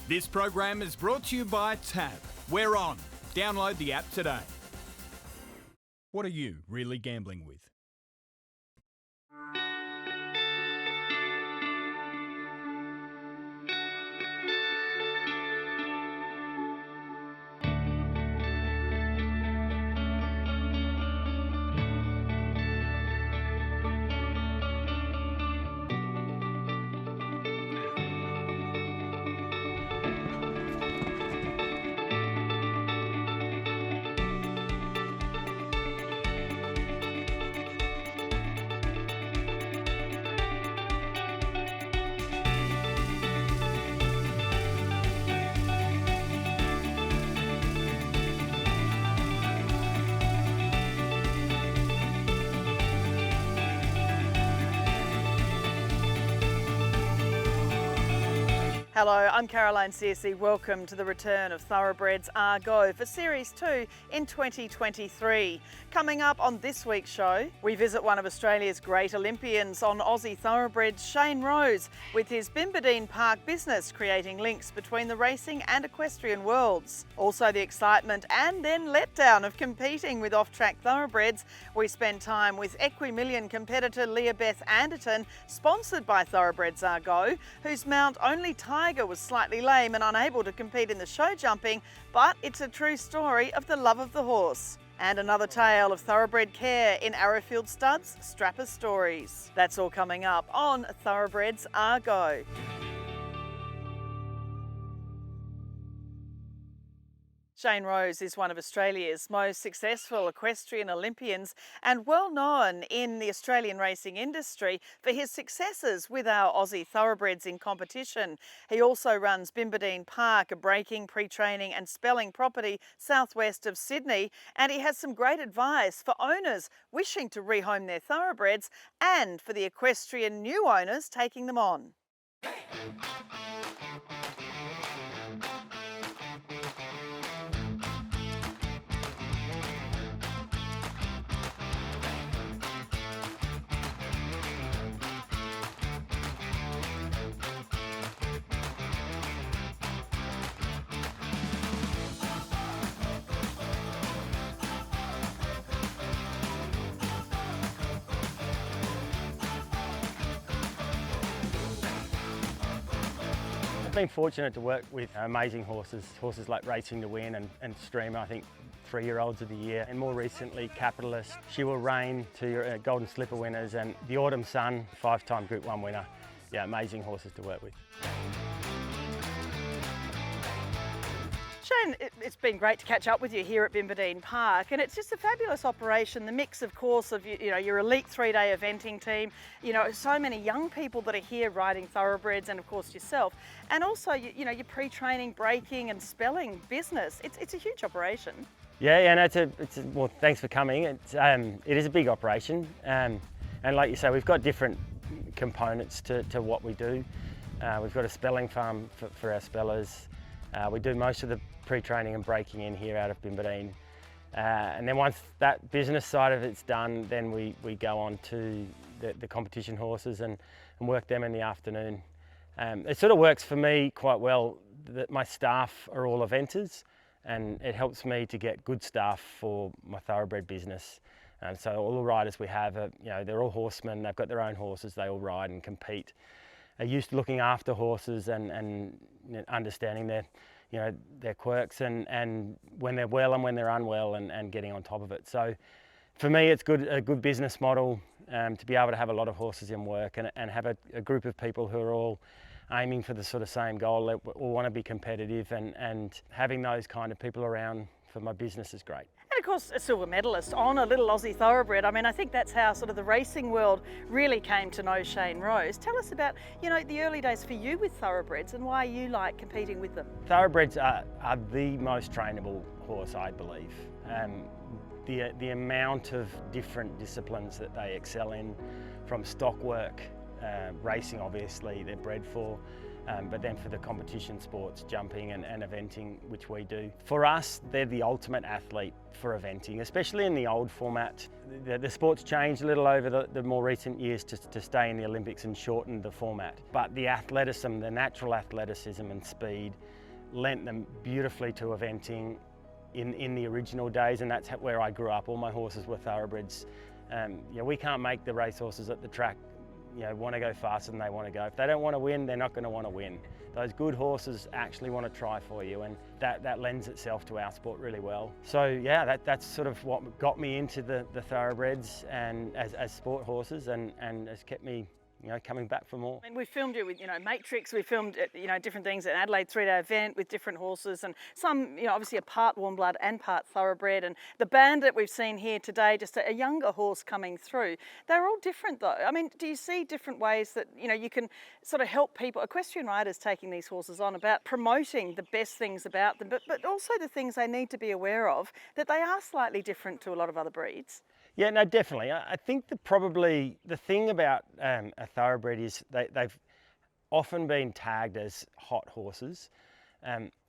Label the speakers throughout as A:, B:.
A: This program is brought to you by Tab. We're on. Download the app today. What are you really gambling with?
B: Hello, I'm Caroline Searcy. Welcome to the return of Thoroughbreds Go for Series 2 in 2023. Coming up on this week's show, we visit one of Australia's great Olympians on Aussie Thoroughbreds, Shane Rose, with his Bimbadeen Park business creating links between the racing and equestrian worlds. Also the excitement and then letdown of competing with off-track Thoroughbreds. We spend time with Equimillion competitor Leah Beth Anderton, sponsored by Thoroughbreds Go, whose mount Only Tiger was slightly lame and unable to compete in the show jumping, but it's a true story of the love of the horse. And another tale of thoroughbred care in Arrowfield Studs' Strapper Stories. That's all coming up on Thoroughbreds Go. Shane Rose is one of Australia's most successful equestrian Olympians and well known in the Australian racing industry for his successes with our Aussie Thoroughbreds in competition. He also runs Bimbadeen Park, a breaking, pre-training and spelling property southwest of Sydney, and he has some great advice for owners wishing to rehome their thoroughbreds and for the equestrian new owners taking them on.
C: I've been fortunate to work with amazing horses like Racing to Win and Streamer, I think 3-year-olds of the year, and more recently Capitalist, She Will Reign, to your Golden Slipper winners, and the Autumn Sun, 5-time Group 1 winner. Yeah, amazing horses to work with.
B: Shane, it's been great to catch up with you here at Bimbadeen Park, and it's just a fabulous operation. The mix, of course, of your elite 3-day eventing team, so many young people that are here riding thoroughbreds, and of course yourself, and also your pre-training, breaking, and spelling business. It's a huge operation.
C: Yeah, no, well, thanks for coming. It is a big operation, and like you say, we've got different components to what we do. We've got a spelling farm for our spellers. We do most of the pre-training and breaking in here out of Bimbadeen. And then once that business side of it's done, then we go on to the competition horses and work them in the afternoon. It sort of works for me quite well that my staff are all eventers, and it helps me to get good staff for my thoroughbred business. And so all the riders we have are, they're all horsemen, they've got their own horses, they all ride and compete. Are used to looking after horses and understanding their quirks and when they're well and when they're unwell and getting on top of it. So for me, it's a good business model to be able to have a lot of horses in work and have a group of people who are all aiming for the sort of same goal. They all want to be competitive, and having those kind of people around for my business is great.
B: And of course, a silver medalist on a little Aussie thoroughbred. I mean, I think that's how sort of the racing world really came to know Shane Rose. Tell us about, the early days for you with thoroughbreds and why you like competing with them.
C: Thoroughbreds are the most trainable horse, I believe. The amount of different disciplines that they excel in, from stock work, racing obviously they're bred for, but then for the competition sports, jumping and eventing, which we do. For us, they're the ultimate athlete for eventing, especially in the old format. The sport's changed a little over the more recent years to stay in the Olympics and shorten the format. But the athleticism, the natural athleticism and speed lent them beautifully to eventing in the original days, and that's where I grew up. All my horses were thoroughbreds. We can't make the racehorses at the track want to go faster than they want to go. If they don't want to win, they're not going to want to win. Those good horses actually want to try for you, and that lends itself to our sport really well. So yeah, that's sort of what got me into the thoroughbreds and as sport horses, and has kept me coming back for more.
B: And we filmed it with, Matrix, we filmed, different things at Adelaide 3-day event with different horses, and some, obviously a part warm blood and part thoroughbred. And the band that we've seen here today, just a younger horse coming through, they're all different though. I mean, do you see different ways that, you can sort of help people, equestrian riders taking these horses on, about promoting the best things about them, but also the things they need to be aware of, that they are slightly different to a lot of other breeds?
C: Yeah, no, definitely. I think probably the thing about a thoroughbred is they've often been tagged as hot horses.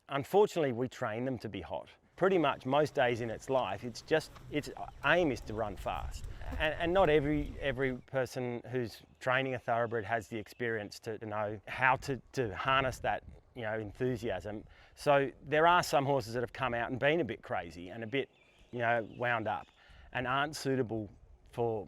C: Unfortunately, we train them to be hot. Pretty much most days in its life, its aim is to run fast. And not every person who's training a thoroughbred has the experience to know how to harness that enthusiasm. So there are some horses that have come out and been a bit crazy and a bit wound up, and aren't suitable for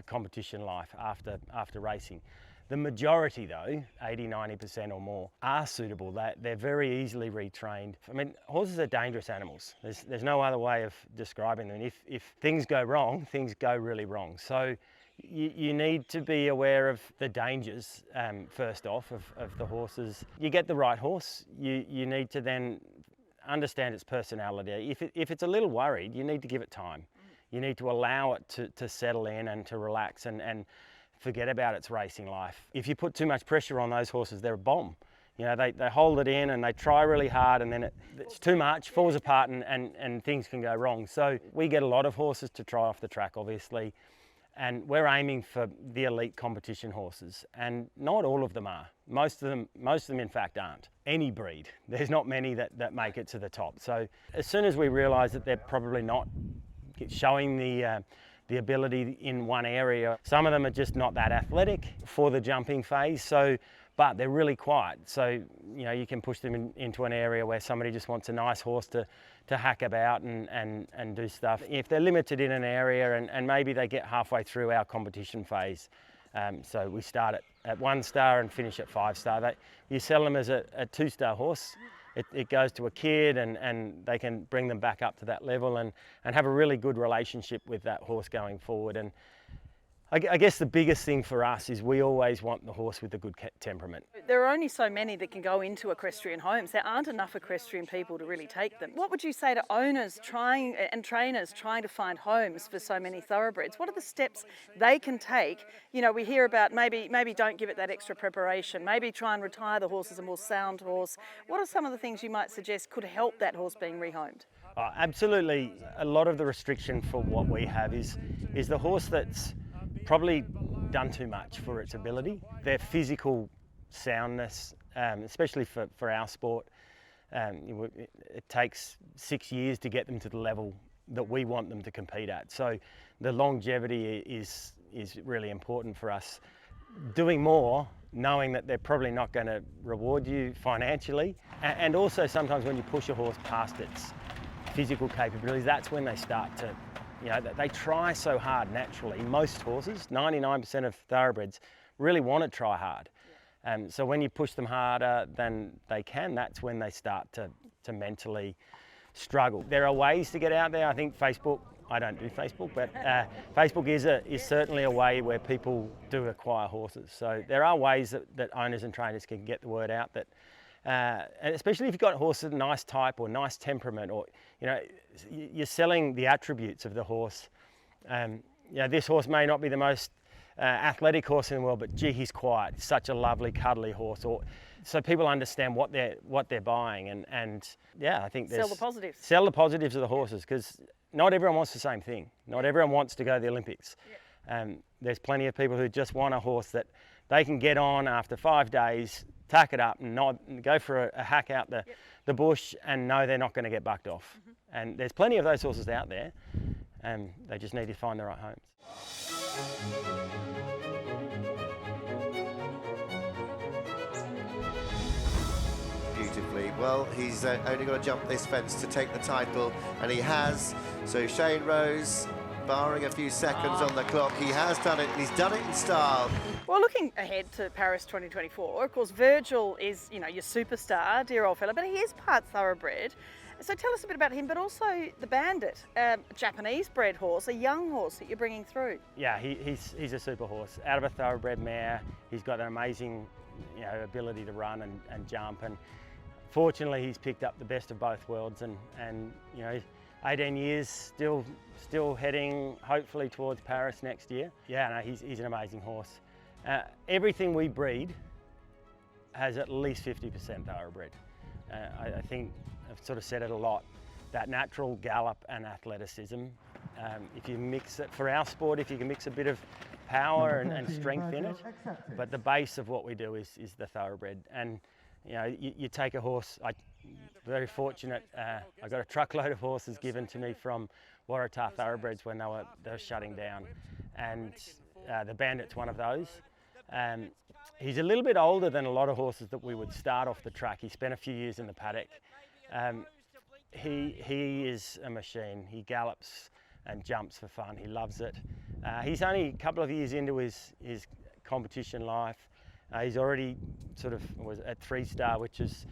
C: competition life after racing. The majority though, 80–90% or more, are suitable. They're very easily retrained. I mean, horses are dangerous animals. There's no other way of describing them. If things go wrong, things go really wrong. So you need to be aware of the dangers first off of the horses. You get the right horse, you need to then understand its personality. If it's a little worried, you need to give it time. You need to allow it to settle in and to relax and forget about its racing life. If you put too much pressure on those horses, they're a bomb. They hold it in and they try really hard, and then it's too much, falls apart, and things can go wrong. So we get a lot of horses to try off the track, obviously, and we're aiming for the elite competition horses, and not all of them are. Most of them in fact aren't. Any breed, there's not many that make it to the top. So as soon as we realise that they're probably not showing the ability in one area, some of them are just not that athletic for the jumping phase, but they're really quiet. So you can push them into an area where somebody just wants a nice horse to hack about and do stuff. If they're limited in an area and maybe they get halfway through our competition phase, so we start at 1 star and finish at 5 star, you sell them as a 2-star horse. It goes to a kid and they can bring them back up to that level and have a really good relationship with that horse going forward. And I guess the biggest thing for us is we always want the horse with a good temperament.
B: There are only so many that can go into equestrian homes. There aren't enough equestrian people to really take them. What would you say to owners and trainers trying to find homes for so many thoroughbreds? What are the steps they can take? We hear about maybe don't give it that extra preparation, maybe try and retire the horse as a more sound horse. What are some of the things you might suggest could help that horse being rehomed?
C: Absolutely. A lot of the restriction for what we have is the horse that's probably done too much for its ability. Their physical soundness, especially for our sport, it takes 6 years to get them to the level that we want them to compete at. So the longevity is really important for us. Doing more, knowing that they're probably not going to reward you financially, and also sometimes when you push a horse past its physical capabilities, that's when they start to they try so hard naturally. Most horses, 99% of thoroughbreds, really want to try hard. So when you push them harder than they can, that's when they start to mentally struggle. There are ways to get out there. I think Facebook, I don't do Facebook, but Facebook is certainly a way where people do acquire horses. So there are ways that owners and trainers can get the word out, that and especially if you've got a horse with a nice type or nice temperament, or you're selling the attributes of the horse. This horse may not be the most athletic horse in the world, but gee, he's quiet. He's such a lovely, cuddly horse. So people understand what they're buying, and I think
B: sell the positives.
C: Sell the positives of the horses, because not everyone wants the same thing. Not everyone wants to go to the Olympics.
B: Yeah.
C: There's plenty of people who just want a horse that they can get on after 5 days, tack it up and nod and go for a hack out the bush and know they're not going to get bucked off. And there's plenty of those horses out there, and they just need to find the right homes.
D: Beautifully. Well, he's only got to jump this fence to take the title, and he has. So Shane Rose, barring a few seconds on the clock, he has done it, and he's done it in style.
B: Well, looking ahead to Paris 2024, of course, Virgil is, you know, your superstar, dear old fella, but he is part thoroughbred. So tell us a bit about him, but also the Bandit, a Japanese-bred horse, a young horse that you're bringing through.
C: Yeah, he's a super horse. Out of a thoroughbred mare, he's got an amazing, you know, ability to run and jump, and fortunately he's picked up the best of both worlds, and you know, 18 years, still heading hopefully towards Paris next year. Yeah, no, he's an amazing horse. Everything we breed has at least 50% thoroughbred. I think I've sort of said it a lot, that natural gallop and athleticism. If you mix it, for our sport, if you can mix a bit of power and strength in it, but the base of what we do is the thoroughbred. And you know, you take a horse, I'm very fortunate, I got a truckload of horses given to me from Waratah Thoroughbreds when they were shutting down, and the Bandit's one of those. He's a little bit older than a lot of horses that we would start off the track. He spent a few years in the paddock. He is a machine. He gallops and jumps for fun. He loves it. He's only a couple of years into his competition life. He's already sort of was at 3-star, which is,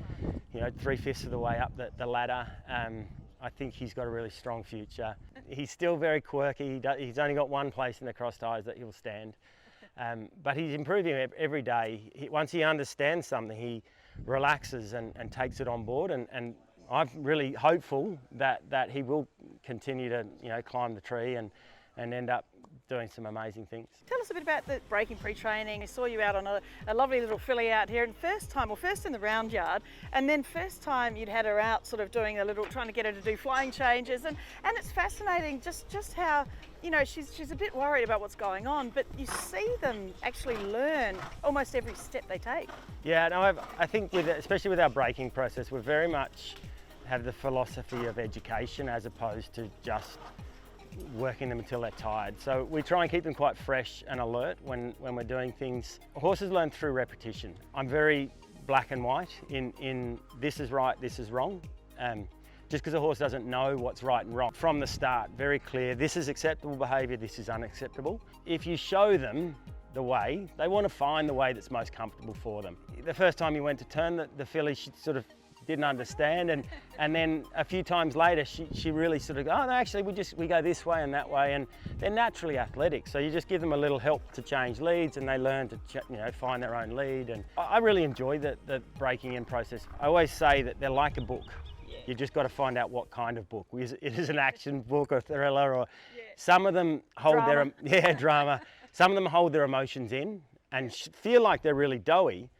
C: you know, 3/5 of the way up the ladder. I think he's got a really strong future. He's still very quirky. He's only got one place in the cross ties that he'll stand. But he's improving every day. Once he understands something, he relaxes and takes it on board. And I'm really hopeful that he will continue to, you know, climb the tree and end up doing some amazing things.
B: Tell us a bit about the breaking pre-training. I saw you out on a lovely little filly out here, and first in the round yard, and then first time you'd had her out sort of doing trying to get her to do flying changes, and it's fascinating just how, you know, she's a bit worried about what's going on, but you see them actually learn almost every step they take.
C: Yeah, no, I think especially with our breaking process, we very much have the philosophy of education as opposed to just working them until they're tired. So we try and keep them quite fresh and alert when we're doing things. Horses learn through repetition. I'm very black and white in this is right, this is wrong. Just because a horse doesn't know what's right and wrong from the start, very clear, this is acceptable behaviour, this is unacceptable. If you show them the way, they want to find the way that's most comfortable for them. The first time you went to turn the filly, she sort of didn't understand, and then a few times later she really sort of, oh no, actually we go this way and that way, and they're naturally athletic, so you just give them a little help to change leads and they learn to find their own lead. And I really enjoy the breaking in process. I always say that they're like a book. You just got to find out what kind of book. It is an action book or thriller, or some of them hold drama. Some of them hold their emotions in and feel like they're really doughy,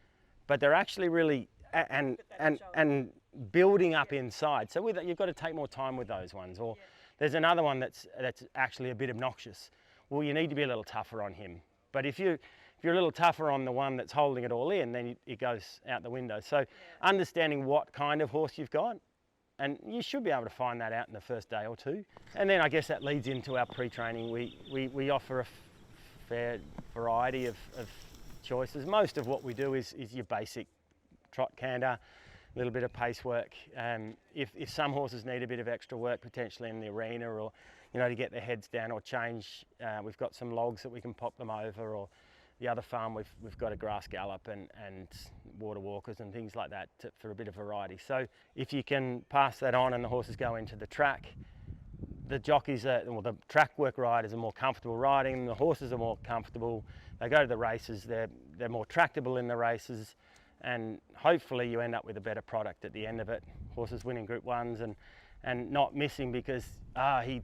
C: but they're actually really and building up inside. So you've got to take more time with those ones. Or there's another one that's actually a bit obnoxious. Well, you need to be a little tougher on him. But if you're a little tougher on the one that's holding it all in, then it goes out the window. So understanding what kind of horse you've got, and you should be able to find that out in the first day or two. And then I guess that leads into our pre-training. We offer a fair variety of choices. Most of what we do is your basic trot canter, a little bit of pace work. If some horses need a bit of extra work potentially in the arena, or to get their heads down or change, we've got some logs that we can pop them over, or the other farm we've got a grass gallop and water walkers and things like that for a bit of variety. So if you can pass that on and the horses go into the track, the jockeys the track work riders are more comfortable riding, the horses are more comfortable, they go to the races, they're more tractable in the races, and hopefully you end up with a better product at the end of it. Horses winning Group 1s and not missing because he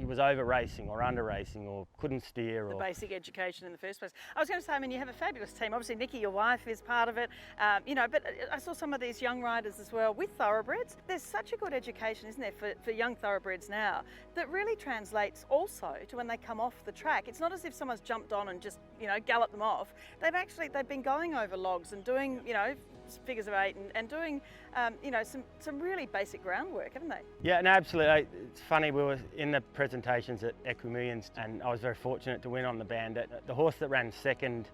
C: was over racing or under racing or couldn't steer.
B: The basic education in the first place. I was going to say, I mean, you have a fabulous team. Obviously, Nikki, your wife, is part of it. But I saw some of these young riders as well with thoroughbreds. There's such a good education, isn't there, for young thoroughbreds now that really translates also to when they come off the track. It's not as if someone's jumped on and just, galloped them off. They've been going over logs and doing, figures of 8 and doing, some really basic groundwork, haven't they?
C: Yeah, no, absolutely. It's funny, we were in the presentations at Equimillions and I was very fortunate to win on the bandit. The horse that ran second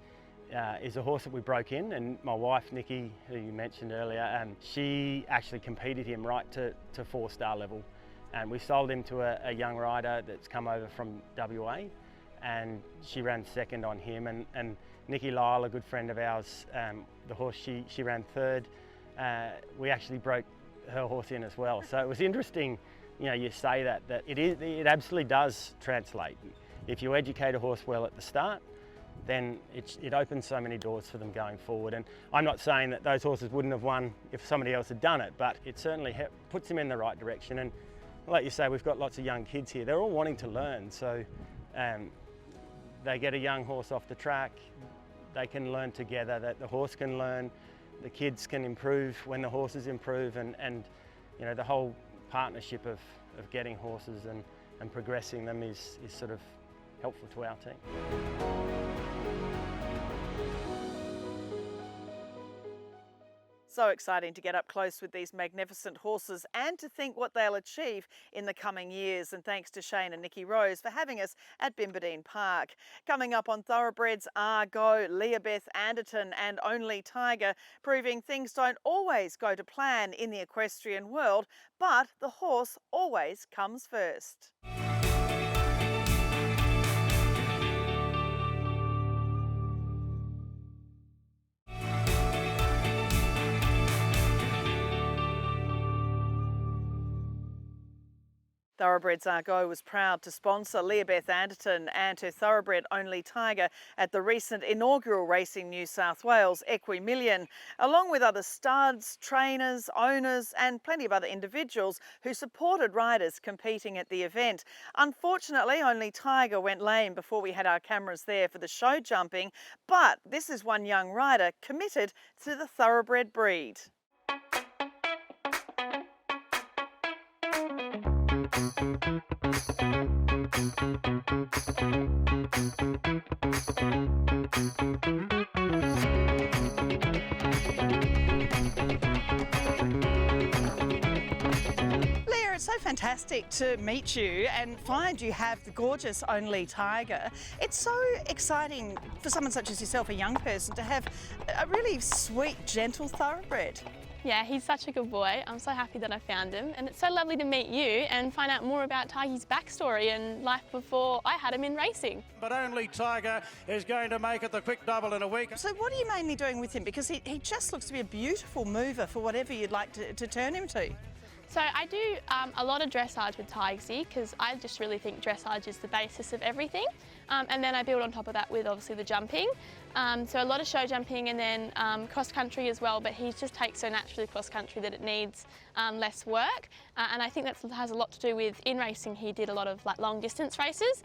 C: is a horse that we broke in, and my wife Nikki, who you mentioned earlier, she actually competed him right to 4-star level, and we sold him to a young rider that's come over from WA, and she ran second on him, and Nikki Lyle, a good friend of ours, the horse she ran third, we actually broke her horse in as well. So it was interesting, you say that it absolutely does translate. If you educate a horse well at the start, then it opens so many doors for them going forward. And I'm not saying that those horses wouldn't have won if somebody else had done it, but it certainly puts them in the right direction. And like you say, we've got lots of young kids here. They're all wanting to learn. So they get a young horse off the track, they can learn together, that the horse can learn, the kids can improve when the horses improve, and the whole partnership of getting horses and progressing them is sort of helpful to our team.
B: So exciting to get up close with these magnificent horses and to think what they'll achieve in the coming years. And thanks to Shane and Nikki Rose for having us at Bimbadeen Park. Coming up on Thoroughbreds are Go, Leah-Beth Anderton and Only Tiger, proving things don't always go to plan in the equestrian world, but the horse always comes first. Thoroughbreds Are Go was proud to sponsor Leah-Beth Anderton and her thoroughbred Only Tiger at the recent inaugural Racing New South Wales Equimillion, along with other studs, trainers, owners and plenty of other individuals who supported riders competing at the event. Unfortunately, Only Tiger went lame before we had our cameras there for the show jumping, but this is one young rider committed to the thoroughbred breed. It's so fantastic to meet you and find you have the gorgeous Only Tiger. It's so exciting for someone such as yourself, a young person, to have a really sweet, gentle thoroughbred.
E: Yeah, he's such a good boy. I'm so happy that I found him, and it's so lovely to meet you and find out more about Tiger's backstory and life before I had him in racing.
F: But Only Tiger is going to make it the quick double in a week.
B: So what are you mainly doing with him? Because he just looks to be a beautiful mover for whatever you'd like to turn him to.
E: So I do a lot of dressage with Tigersy because I just really think dressage is the basis of everything. And then I build on top of that with obviously the jumping. So a lot of show jumping and then cross country as well, but he just takes so naturally cross country that it needs less work. And I think that has a lot to do with in racing he did a lot of long distance races.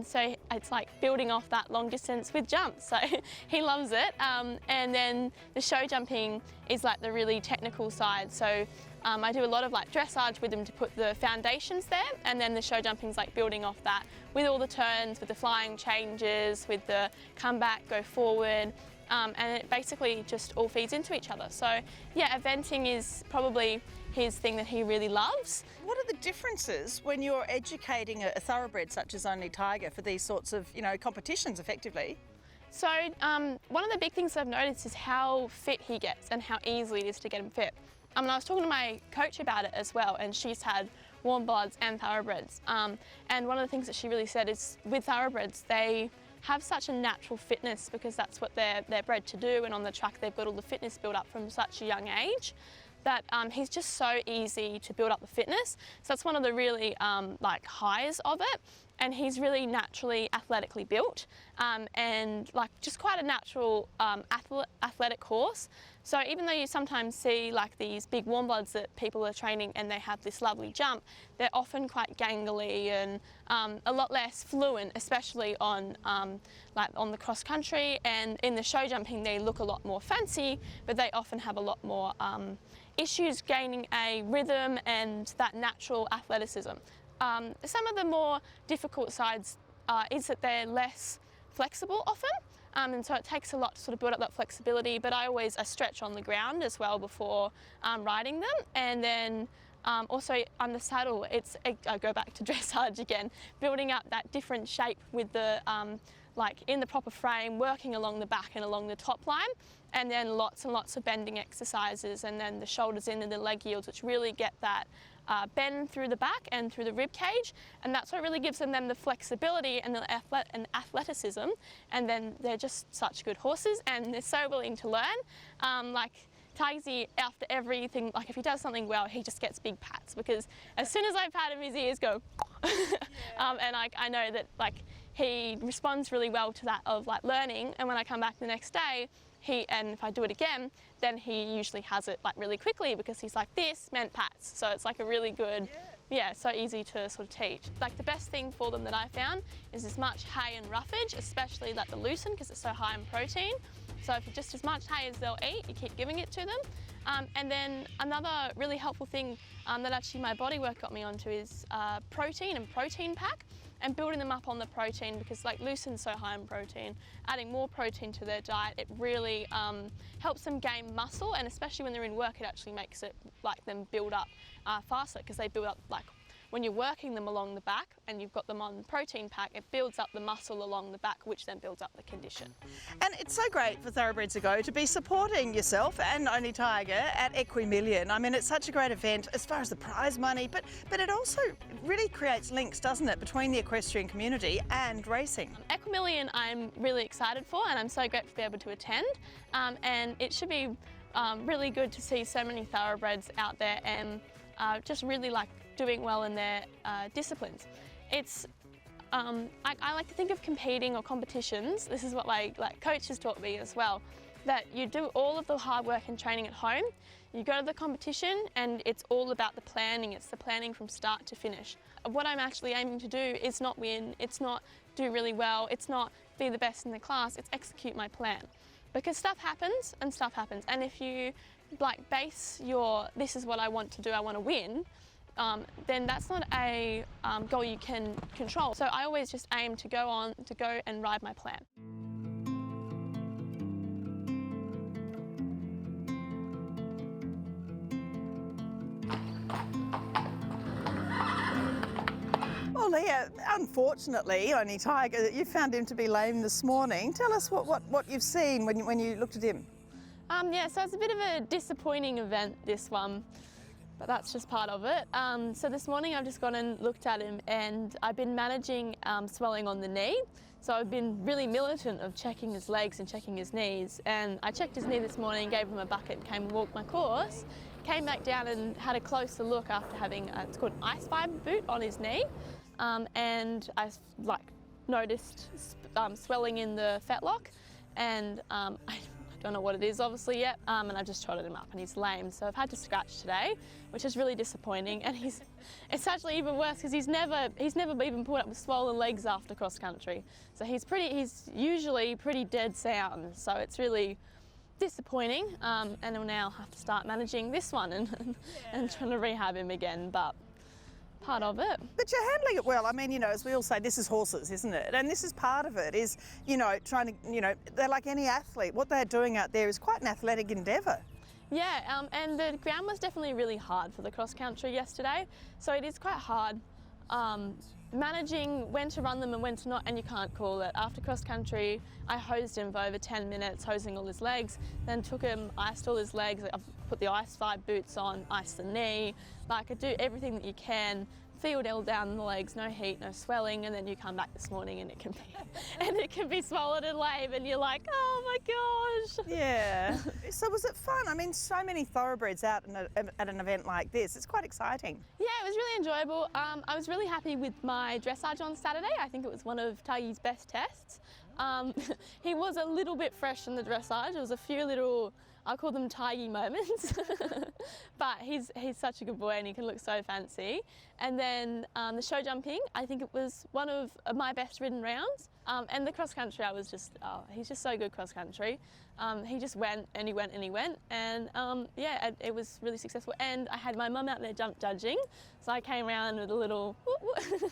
E: So it's like building off that long distance with jumps. So he loves it. And then the show jumping is like the really technical side. So I do a lot of dressage with him to put the foundations there, and then the show jumping's building off that with all the turns, with the flying changes, with the come back, go forward, and it basically just all feeds into each other. So yeah, eventing is probably his thing that he really loves.
B: What are the differences when you're educating a thoroughbred such as Only Tiger for these sorts of competitions effectively?
E: So one of the big things I've noticed is how fit he gets and how easily it is to get him fit. I was talking to my coach about it as well, and she's had warm bloods and thoroughbreds. And one of the things that she really said is with thoroughbreds, they have such a natural fitness because that's what they're bred to do, and on the track they've got all the fitness built up from such a young age that he's just so easy to build up the fitness. So that's one of the really highs of it. And he's really naturally athletically built and just quite a natural athletic horse. So even though you sometimes see like these big warm bloods that people are training and they have this lovely jump, they're often quite gangly and a lot less fluent, especially on like on the cross country, and in the show jumping they look a lot more fancy, but they often have a lot more issues gaining a rhythm and that natural athleticism. Some of the more difficult sides is that they're less flexible often, and so it takes a lot to sort of build up that flexibility, but I always stretch on the ground as well before riding them. And then also on the saddle, I go back to dressage again, building up that different shape with the like in the proper frame, working along the back and along the top line, and then lots and lots of bending exercises, and then the shoulders in and the leg yields, which really get that bend through the back and through the rib cage, and that's what really gives them the flexibility and the athleticism, and then they're just such good horses and they're so willing to learn. Like Tigesy, after everything, like if he does something well, he just gets big pats, because as soon as I pat him, his ears go and I know that like he responds really well to that of like learning, and when I come back the next day, and if I do it again, then he usually has it like really quickly, because he's like, this meant pats. So it's like a really good, yeah, so easy to sort of teach. Like the best thing for them that I found is as much hay and roughage, especially like the lucerne, because it's so high in protein. So if just as much hay as they'll eat, you keep giving it to them. And then another really helpful thing that actually my bodywork got me onto is protein and protein pack, and building them up on the protein, because like lucerne's so high in protein, adding more protein to their diet, it really helps them gain muscle, and especially when they're in work, it actually makes it like them build up faster, because they build up like when you're working them along the back and you've got them on protein pack, it builds up the muscle along the back, which then builds up the condition.
B: And it's so great for Thoroughbreds to go to be supporting yourself and Only Tiger at Equimillion. I mean, it's such a great event as far as the prize money, but it also really creates links, doesn't it, between the equestrian community and racing.
E: Equimillion I'm really excited for, and I'm so grateful to be able to attend, and it should be really good to see so many thoroughbreds out there and just really like doing well in their disciplines. It's I like to think of competing or competitions. This is what my coach has taught me as well, that you do all of the hard work and training at home, you go to the competition and it's all about the planning. It's the planning from start to finish. What I'm actually aiming to do is not win, it's not do really well, it's not be the best in the class, it's execute my plan. Because stuff happens, and if you like base your this is what I want to do, I want to win, then that's not a goal you can control. So I always just aim to go and ride my plan.
B: Well, Leah, unfortunately, Only Tiger, you found him to be lame this morning. Tell us what you've seen when you looked at him.
E: Yeah, so it's a bit of a disappointing event, this one, but that's just part of it. So this morning I've just gone and looked at him, and I've been managing swelling on the knee. So I've been really militant of checking his legs and checking his knees, and I checked his knee this morning, gave him a bucket and came and walked my course, came back down and had a closer look after having, it's called an ice fibre boot on his knee, and I noticed swelling in the fetlock, and I don't know what it is obviously yet, and I just trotted him up and he's lame. So I've had to scratch today, which is really disappointing, and it's actually even worse because he's never even pulled up with swollen legs after cross country. So he's usually pretty dead sound, so it's really disappointing, and I'll now have to start managing this one and trying to rehab him again, but part of it.
B: But you're handling it well. I mean, as we all say, this is horses, isn't it? And this is part of it, is, trying to, they're like any athlete. What they're doing out there is quite an athletic endeavour.
E: Yeah, and the ground was definitely really hard for the cross country yesterday. So it is quite hard managing when to run them and when to not, and you can't call it. After cross country, I hosed him for over 10 minutes, hosing all his legs, then took him, iced all his legs, I've put the ice fibre boots on, iced the knee, I do everything that you can, field all down the legs, no heat, no swelling, and then you come back this morning and it can be swollen and lame, and you're like, oh my gosh.
B: Yeah. So was it fun? I mean, so many thoroughbreds out at an event like this. It's quite exciting.
E: Yeah, it was really enjoyable. I was really happy with my dressage on Saturday. I think it was one of Tigy's best tests. He was a little bit fresh in the dressage. There was a few little I call them Tigey moments, but he's such a good boy and he can look so fancy. And then the show jumping, I think it was one of my best ridden rounds. And the cross country, I was just, he's just so good cross country. He just went and he went and he went, and yeah, it was really successful. And I had my mum out there jump judging, so I came around with a little whoop, whoop.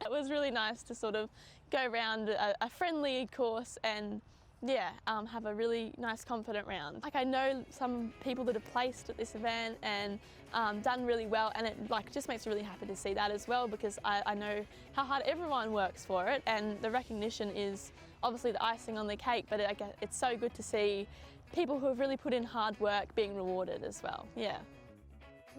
E: It was really nice to sort of go around a friendly course and yeah, have a really nice confident round. Like, I know some people that have placed at this event and done really well, and it just makes me really happy to see that as well, because I know how hard everyone works for it, and the recognition is obviously the icing on the cake, but it's so good to see people who have really put in hard work being rewarded as well, yeah.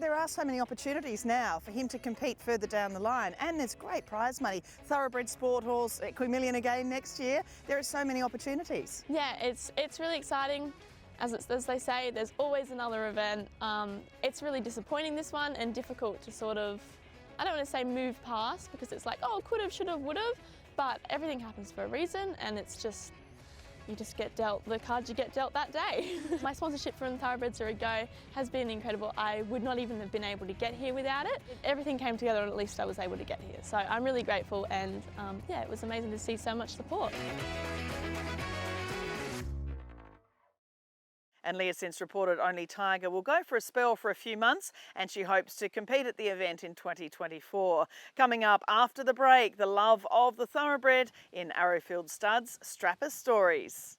B: There are so many opportunities now for him to compete further down the line, and there's great prize money. Thoroughbred Sport Horse, Equimillion again next year. There are so many opportunities.
E: Yeah, it's really exciting. As they say, there's always another event. It's really disappointing, this one, and difficult to sort of, I don't want to say move past, because it's like, oh, could have, should have, would have, but everything happens for a reason, and it's just, you just get dealt the cards you get dealt that day. My sponsorship from Thoroughbreds Are A Go has been incredible. I would not even have been able to get here without it. Everything came together, and at least I was able to get here. So I'm really grateful, and yeah, it was amazing to see so much support.
B: And Leah since reported only Tiger will go for a spell for a few months, and she hopes to compete at the event in 2024. Coming up after the break, the love of the thoroughbred in Arrowfield Studs Strapper Stories.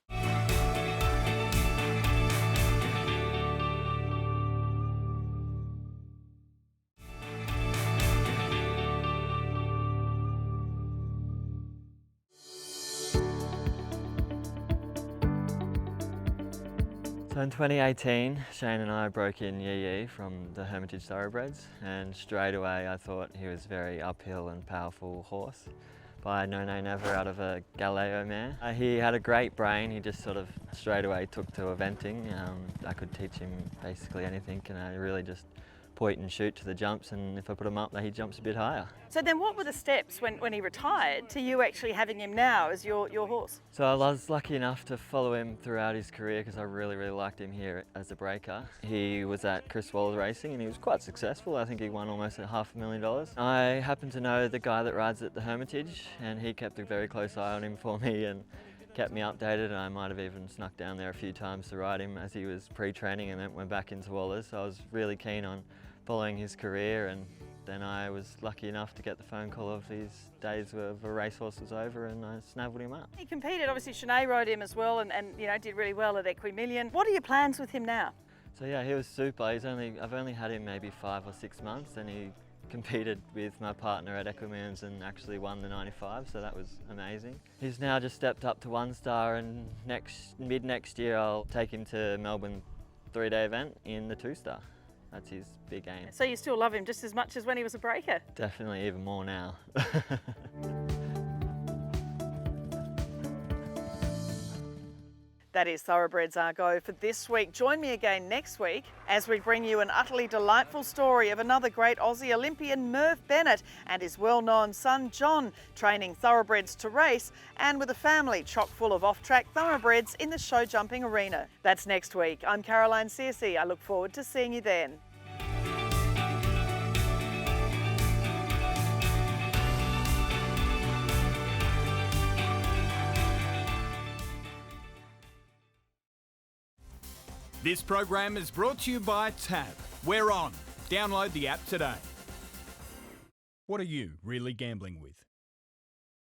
G: So in 2018, Shane and I broke in Yee from the Hermitage Thoroughbreds, and straight away I thought he was a very uphill and powerful horse by No Nay Never out of a Galileo mare. He had a great brain. He just sort of straight away took to eventing. I could teach him basically anything, and I really just point and shoot to the jumps, and if I put him up there, he jumps a bit higher.
B: So then what were the steps when he retired to you actually having him now as your horse?
G: So I was lucky enough to follow him throughout his career, because I really liked him here as a breaker. He was at Chris Waller Racing and he was quite successful. I think he won almost $500,000. I happened to know the guy that rides at the Hermitage, and he kept a very close eye on him for me and kept me updated, and I might have even snuck down there a few times to ride him as he was pre-training and then went back into Waller's. So I was really keen on following his career, and then I was lucky enough to get the phone call of his days of a racehorse was over, and I snaffled him up.
B: He competed, obviously Sinead rode him as well, and you know, did really well at Equimillion. What are your plans with him now?
G: So yeah, he was super. I've only had him maybe 5 or 6 months, and he competed with my partner at Equimillions and actually won the 95, so that was amazing. He's now just stepped up to 1 star, and mid next year I'll take him to Melbourne 3-day event in the 2 star. That's his big aim.
B: So you still love him just as much as when he was a breaker?
G: Definitely, even more now.
B: That is Thoroughbreds Are Go for this week. Join me again next week as we bring you an utterly delightful story of another great Aussie Olympian, Merv Bennett, and his well-known son John, training thoroughbreds to race, and with a family chock full of off-track thoroughbreds in the show jumping arena. That's next week. I'm Caroline Searcy. I look forward to seeing you then.
A: This program is brought to you by Tab. We're on. Download the app today. What are you really gambling with?